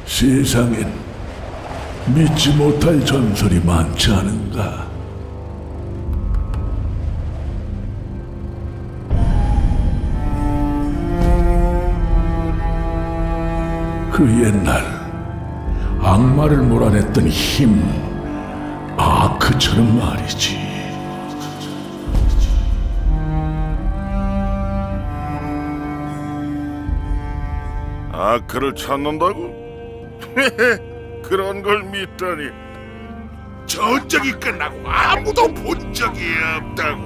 세상엔 믿지 못할 전설이 많지 않은가? 그 옛날 악마를 몰아냈던 힘, 아크처럼 말이지. 아크를 찾는다고? 그런 걸 믿다니. 전쟁이 끝나고 아무도 본 적이 없다고.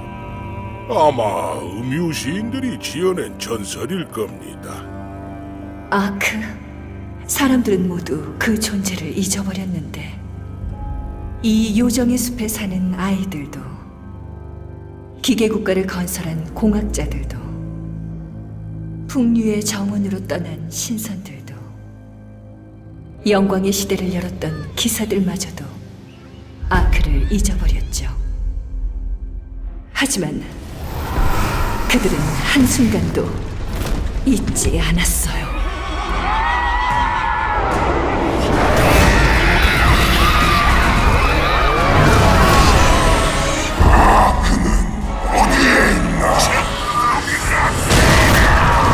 아마 음유 시인들이 지어낸 전설일 겁니다. 아크, 사람들은 모두 그 존재를 잊어버렸는데 이 요정의 숲에 사는 아이들도, 기계국가를 건설한 공학자들도, 풍류의 정원으로 떠난 신선들도, 영광의 시대를 열었던 기사들마저도 아크를 잊어버렸죠. 하지만 그들은 한순간도 잊지 않았어요.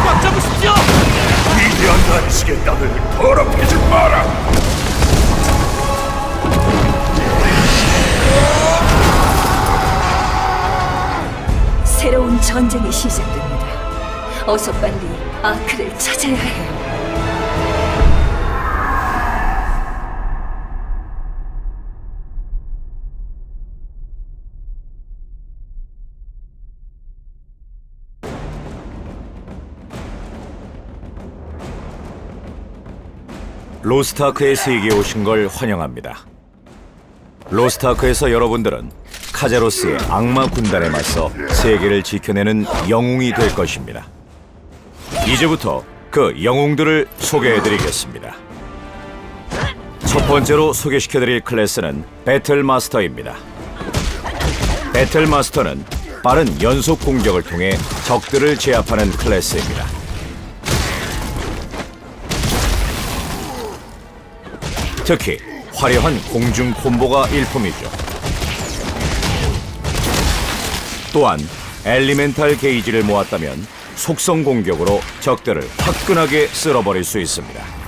꽉 잡으십시오! 위대한 단식의 땅을 더럽히지 마라. 새로운 전쟁이 시작됩니다. 어서 빨리 아크를 찾아야 해요. 로스트아크의 세계에 오신 걸 환영합니다. 로스트아크에서 여러분들은 카제로스의 악마 군단에 맞서 세계를 지켜내는 영웅이 될 것입니다. 이제부터 그 영웅들을 소개해드리겠습니다. 첫 번째로 소개시켜드릴 클래스는 배틀마스터입니다. 배틀마스터는 빠른 연속 공격을 통해 적들을 제압하는 클래스입니다. 특히 화려한 공중 콤보가 일품이죠. 또한 엘리멘탈 게이지를 모았다면 속성 공격으로 적들을 화끈하게 쓸어버릴 수 있습니다.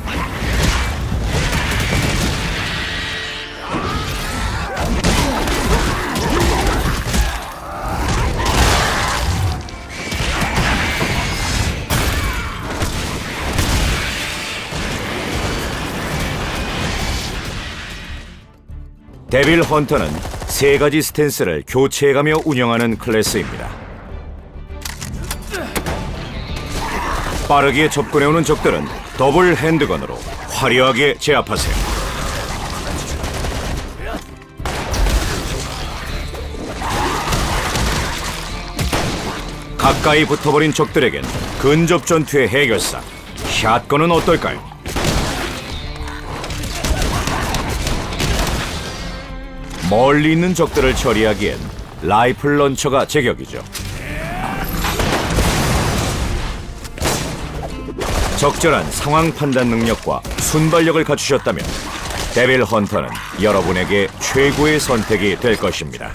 데빌 헌터는 세 가지 스탠스를 교체해가며 운영하는 클래스입니다. 빠르게 접근해오는 적들은 더블 핸드건으로 화려하게 제압하세요. 가까이 붙어버린 적들에겐 근접 전투의 해결사 샷건은 어떨까요? 멀리 있는 적들을 처리하기엔 라이플 런처가 제격이죠. 적절한 상황 판단 능력과 순발력을 갖추셨다면 데빌 헌터는 여러분에게 최고의 선택이 될 것입니다.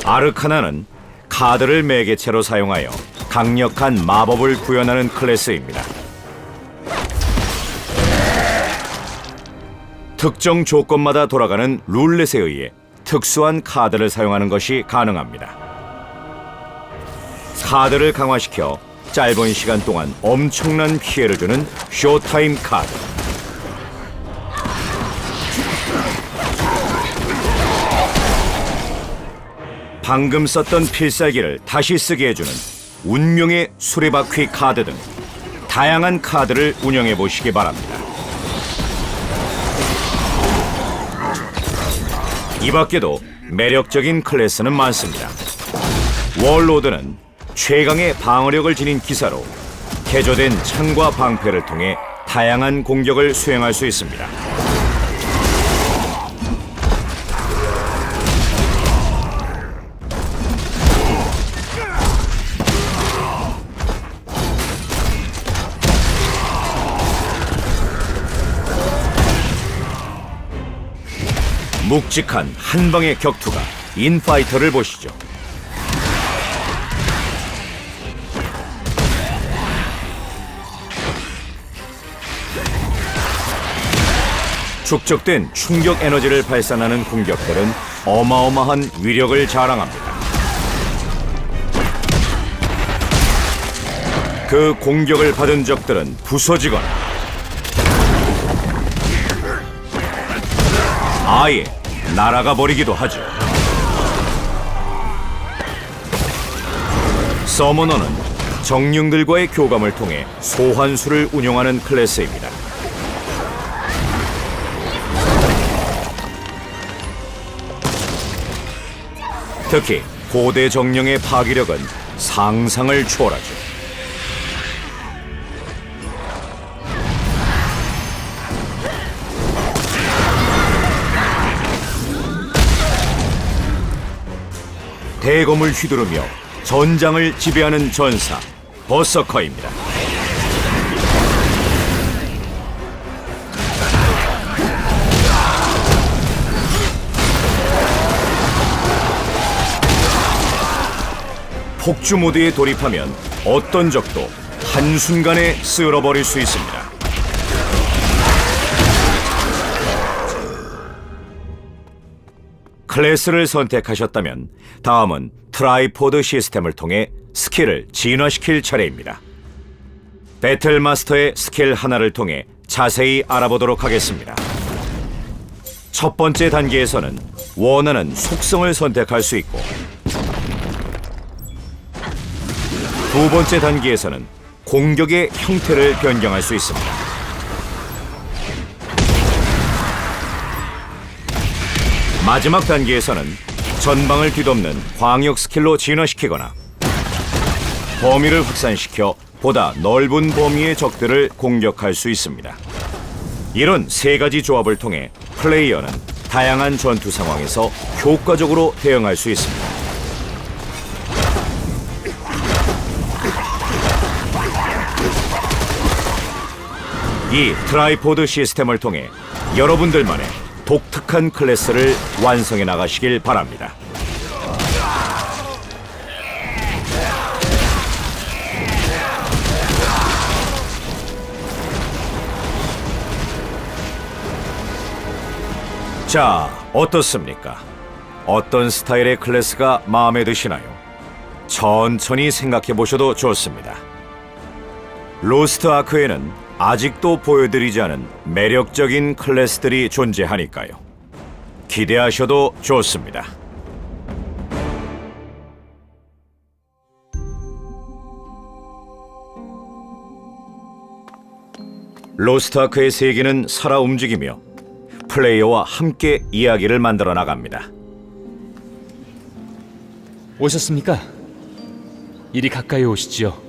아르카나는 카드를 매개체로 사용하여 강력한 마법을 구현하는 클래스입니다. 특정 조건마다 돌아가는 룰렛에 의해 특수한 카드를 사용하는 것이 가능합니다. 카드를 강화시켜 짧은 시간 동안 엄청난 피해를 주는 쇼타임 카드. 방금 썼던 필살기를 다시 쓰게 해주는 운명의 수레바퀴 카드 등 다양한 카드를 운영해 보시기 바랍니다. 이 밖에도 매력적인 클래스는 많습니다. 월로드는 최강의 방어력을 지닌 기사로 개조된 창과 방패를 통해 다양한 공격을 수행할 수 있습니다. 묵직한 한 방의 격투가 인파이터를 보시죠. 축적된 충격 에너지를 발산하는 공격들은 어마어마한 위력을 자랑합니다. 그 공격을 받은 적들은 부서지거나 아예 날아가 버리기도 하죠. 서머너는 정령들과의 교감을 통해 소환수를 운용하는 클래스입니다. 특히 고대 정령의 파괴력은 상상을 초월하죠. 대검을 휘두르며 전장을 지배하는 전사 버서커입니다. 폭주 모드에 돌입하면 어떤 적도 한순간에 쓸어버릴 수 있습니다. 클래스를 선택하셨다면 다음은 트라이포드 시스템을 통해 스킬을 진화시킬 차례입니다. 배틀마스터의 스킬 하나를 통해 자세히 알아보도록 하겠습니다. 첫 번째 단계에서는 원하는 속성을 선택할 수 있고, 두 번째 단계에서는 공격의 형태를 변경할 수 있습니다. 마지막 단계에서는 전방을 뒤덮는 광역 스킬로 진화시키거나 범위를 확산시켜 보다 넓은 범위의 적들을 공격할 수 있습니다. 이런 세 가지 조합을 통해 플레이어는 다양한 전투 상황에서 효과적으로 대응할 수 있습니다. 이 트라이포드 시스템을 통해 여러분들만의 독특한 클래스를 완성해 나가시길 바랍니다. 자, 어떻습니까? 어떤 스타일의 클래스가 마음에 드시나요? 천천히 생각해 보셔도 좋습니다. 로스트 아크에는 아직도 보여드리지 않은 매력적인 클래스들이 존재하니까요. 기대하셔도 좋습니다. 로스트 아크의 세계는 살아 움직이며 플레이어와 함께 이야기를 만들어 나갑니다. 오셨습니까? 이리 가까이 오시지요.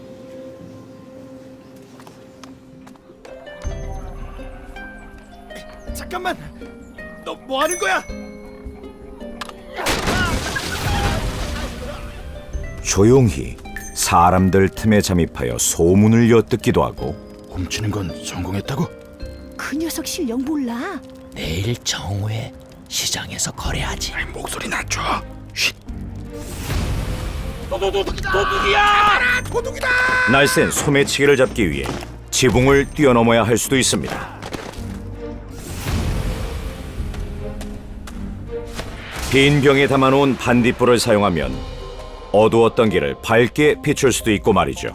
잠깐만! 너 뭐 하는 거야? 조용히 사람들 틈에 잠입하여 소문을 엿듣기도 하고, 훔치는 건 성공했다고? 그 녀석 실력 몰라. 내일 정오에 시장에서 거래하지. 목소리 낮춰. 쉿. 도둑이다! 날쌘 소매치기를 잡기 위해 지붕을 뛰어넘어야 할 수도 있습니다. 빈 병에 담아놓은 반딧불을 사용하면 어두웠던 길을 밝게 비출 수도 있고 말이죠.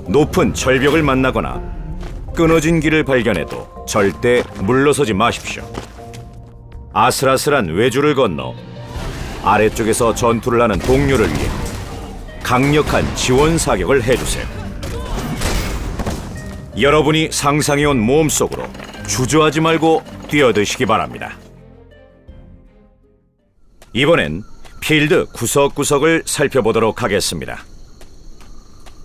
높은 절벽을 만나거나 끊어진 길을 발견해도 절대 물러서지 마십시오. 아슬아슬한 외주를 건너 아래쪽에서 전투를 하는 동료를 위해 강력한 지원 사격을 해주세요. 여러분이 상상해온 모험 속으로 주저하지 말고 뛰어드시기 바랍니다. 이번엔 필드 구석구석을 살펴보도록 하겠습니다.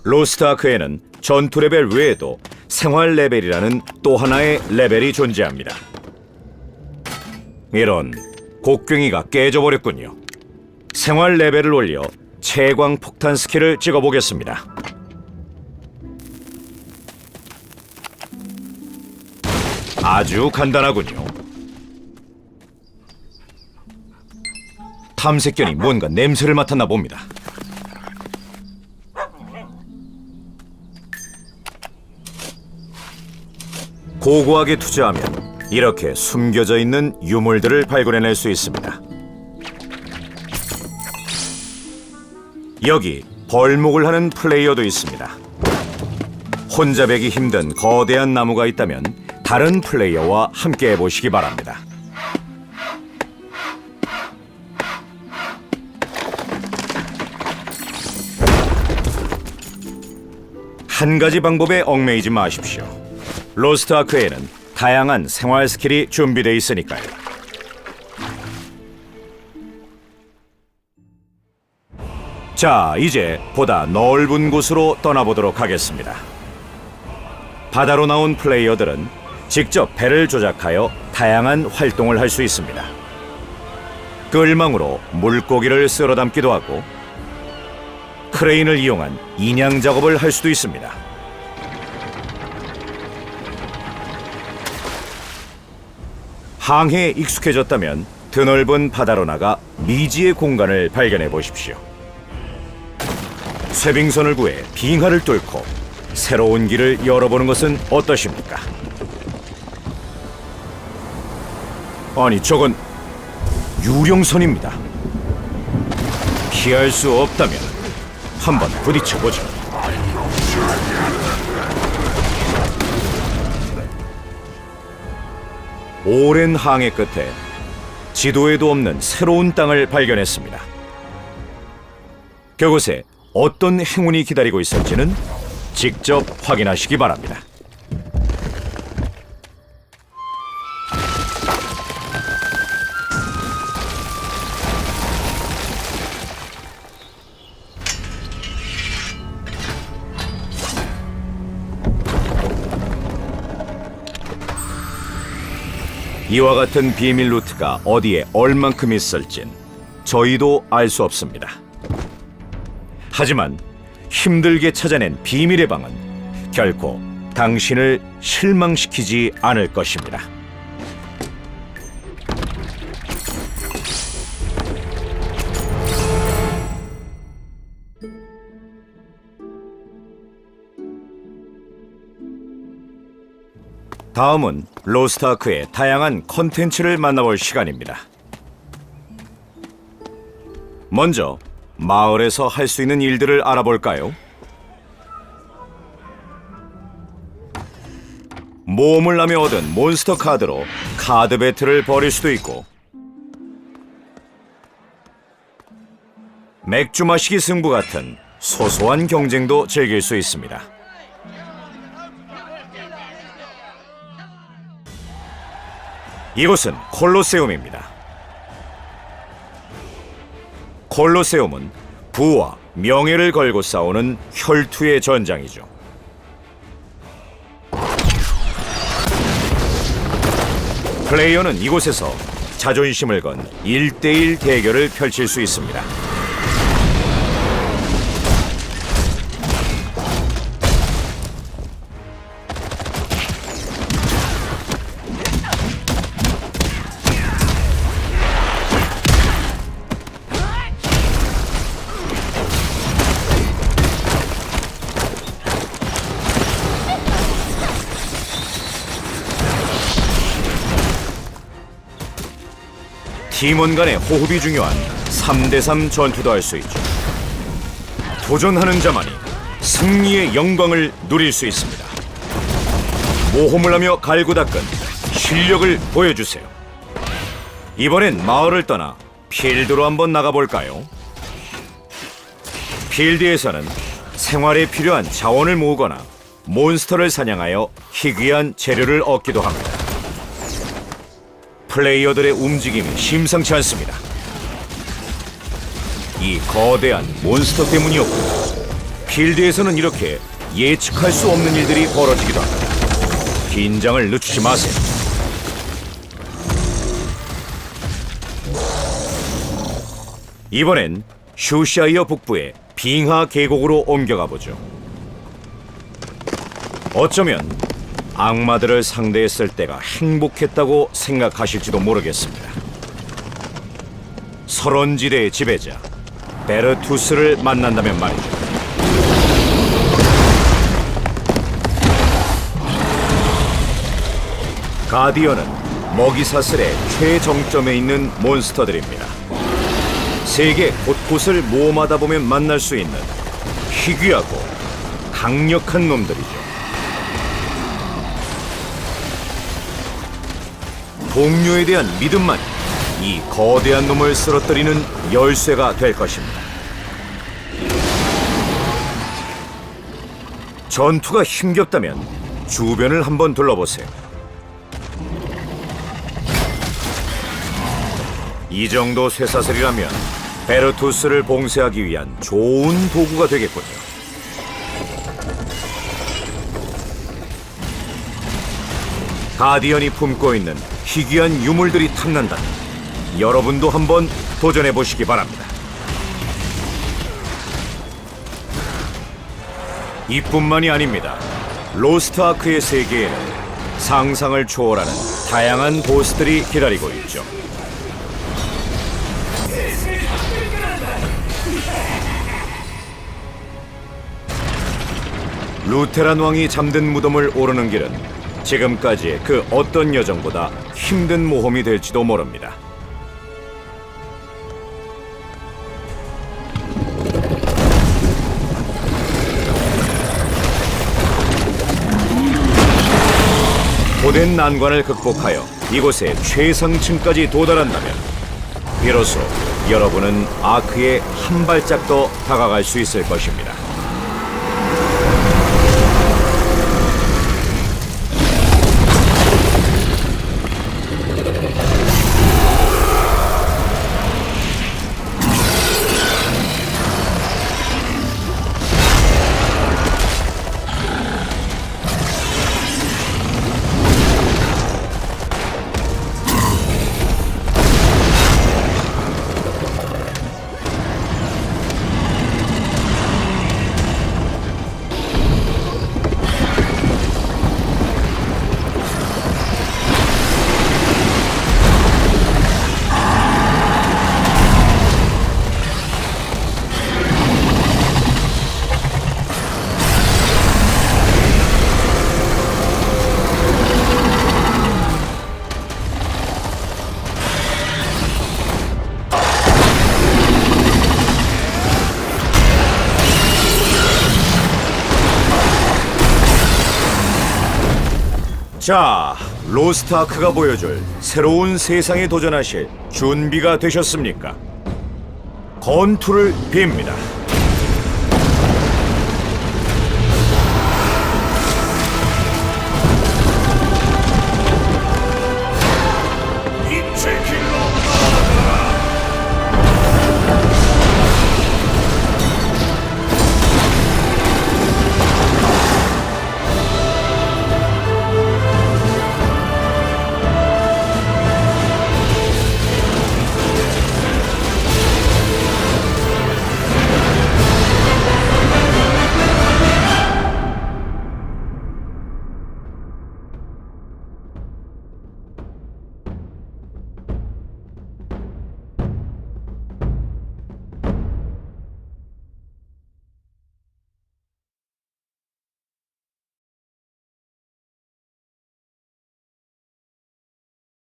로스트 아크에는 전투 레벨 외에도 생활 레벨이라는 또 하나의 레벨이 존재합니다. 이런, 곡괭이가 깨져버렸군요. 생활 레벨을 올려 채광 폭탄 스킬을 찍어보겠습니다. 아주 간단하군요. 탐색견이 뭔가 냄새를 맡았나 봅니다. 고고하게 투자하면 이렇게 숨겨져 있는 유물들을 발견해낼 수 있습니다. 여기 벌목을 하는 플레이어도 있습니다. 혼자 베기 힘든 거대한 나무가 있다면 다른 플레이어와 함께 해보시기 바랍니다. 한 가지 방법에 얽매이지 마십시오. 로스트 아크에는 다양한 생활 스킬이 준비되어 있으니까요. 자, 이제 보다 넓은 곳으로 떠나보도록 하겠습니다. 바다로 나온 플레이어들은 직접 배를 조작하여 다양한 활동을 할 수 있습니다. 끌망으로 물고기를 쓸어 담기도 하고 크레인을 이용한 인양 작업을 할 수도 있습니다. 항해에 익숙해졌다면 드넓은 바다로 나가 미지의 공간을 발견해 보십시오. 쇠빙선을 구해 빙하를 뚫고 새로운 길을 열어보는 것은 어떠십니까? 아니, 저건 유령선입니다. 피할 수 없다면 한번 부딪혀보죠. 오랜 항해 끝에 지도에도 없는 새로운 땅을 발견했습니다. 그곳에 어떤 행운이 기다리고 있을지는 직접 확인하시기 바랍니다. 이와 같은 비밀 루트가 어디에 얼만큼 있을진 저희도 알 수 없습니다. 하지만 힘들게 찾아낸 비밀의 방은 결코 당신을 실망시키지 않을 것입니다. 다음은 로스트 아크의 다양한 컨텐츠를 만나볼 시간입니다. 먼저 마을에서 할 수 있는 일들을 알아볼까요? 모험을 하며 얻은 몬스터 카드로 카드 배틀을 벌일 수도 있고, 맥주 마시기 승부 같은 소소한 경쟁도 즐길 수 있습니다. 이곳은 콜로세움입니다. 콜로세움은 부와 명예를 걸고 싸우는 혈투의 전장이죠. 플레이어는 이곳에서 자존심을 건 1대1 대결을 펼칠 수 있습니다. 팀원 간의 호흡이 중요한 3대3 전투도 할 수 있죠. 도전하는 자만이 승리의 영광을 누릴 수 있습니다. 모험을 하며 갈고 닦은 실력을 보여주세요. 이번엔 마을을 떠나 필드로 한번 나가볼까요? 필드에서는 생활에 필요한 자원을 모으거나 몬스터를 사냥하여 희귀한 재료를 얻기도 합니다. 플레이어들의 움직임이 심상치 않습니다. 이 거대한 몬스터 때문이었고, 필드에서는 이렇게 예측할 수 없는 일들이 벌어지기도 합니다. 긴장을 늦추지 마세요. 이번엔 슈샤이어 북부의 빙하 계곡으로 옮겨가 보죠. 어쩌면 악마들을 상대했을 때가 행복했다고 생각하실지도 모르겠습니다. 설원지대의 지배자 베르투스를 만난다면 말이죠. 가디언은 먹이사슬의 최정점에 있는 몬스터들입니다. 세계 곳곳을 모험하다 보면 만날 수 있는 희귀하고 강력한 놈들이죠. 동료에 대한 믿음만이 이 거대한 놈을 쓰러뜨리는 열쇠가 될 것입니다. 전투가 힘겹다면 주변을 한번 둘러보세요. 이 정도 쇠사슬이라면 베르투스를 봉쇄하기 위한 좋은 도구가 되겠군요. 가디언이 품고 있는 희귀한 유물들이 탐난다면 여러분도 한번 도전해 보시기 바랍니다. 이뿐만이 아닙니다. 로스트 아크의 세계에는 상상을 초월하는 다양한 보스들이 기다리고 있죠. 루테란 왕이 잠든 무덤을 오르는 길은 지금까지의 그 어떤 여정보다 힘든 모험이 될지도 모릅니다. 고된 난관을 극복하여 이곳의 최상층까지 도달한다면 비로소 여러분은 아크에 한 발짝 더 다가갈 수 있을 것입니다. 자, 로스트 아크가 보여줄 새로운 세상에 도전하실 준비가 되셨습니까? 건투를 빕니다.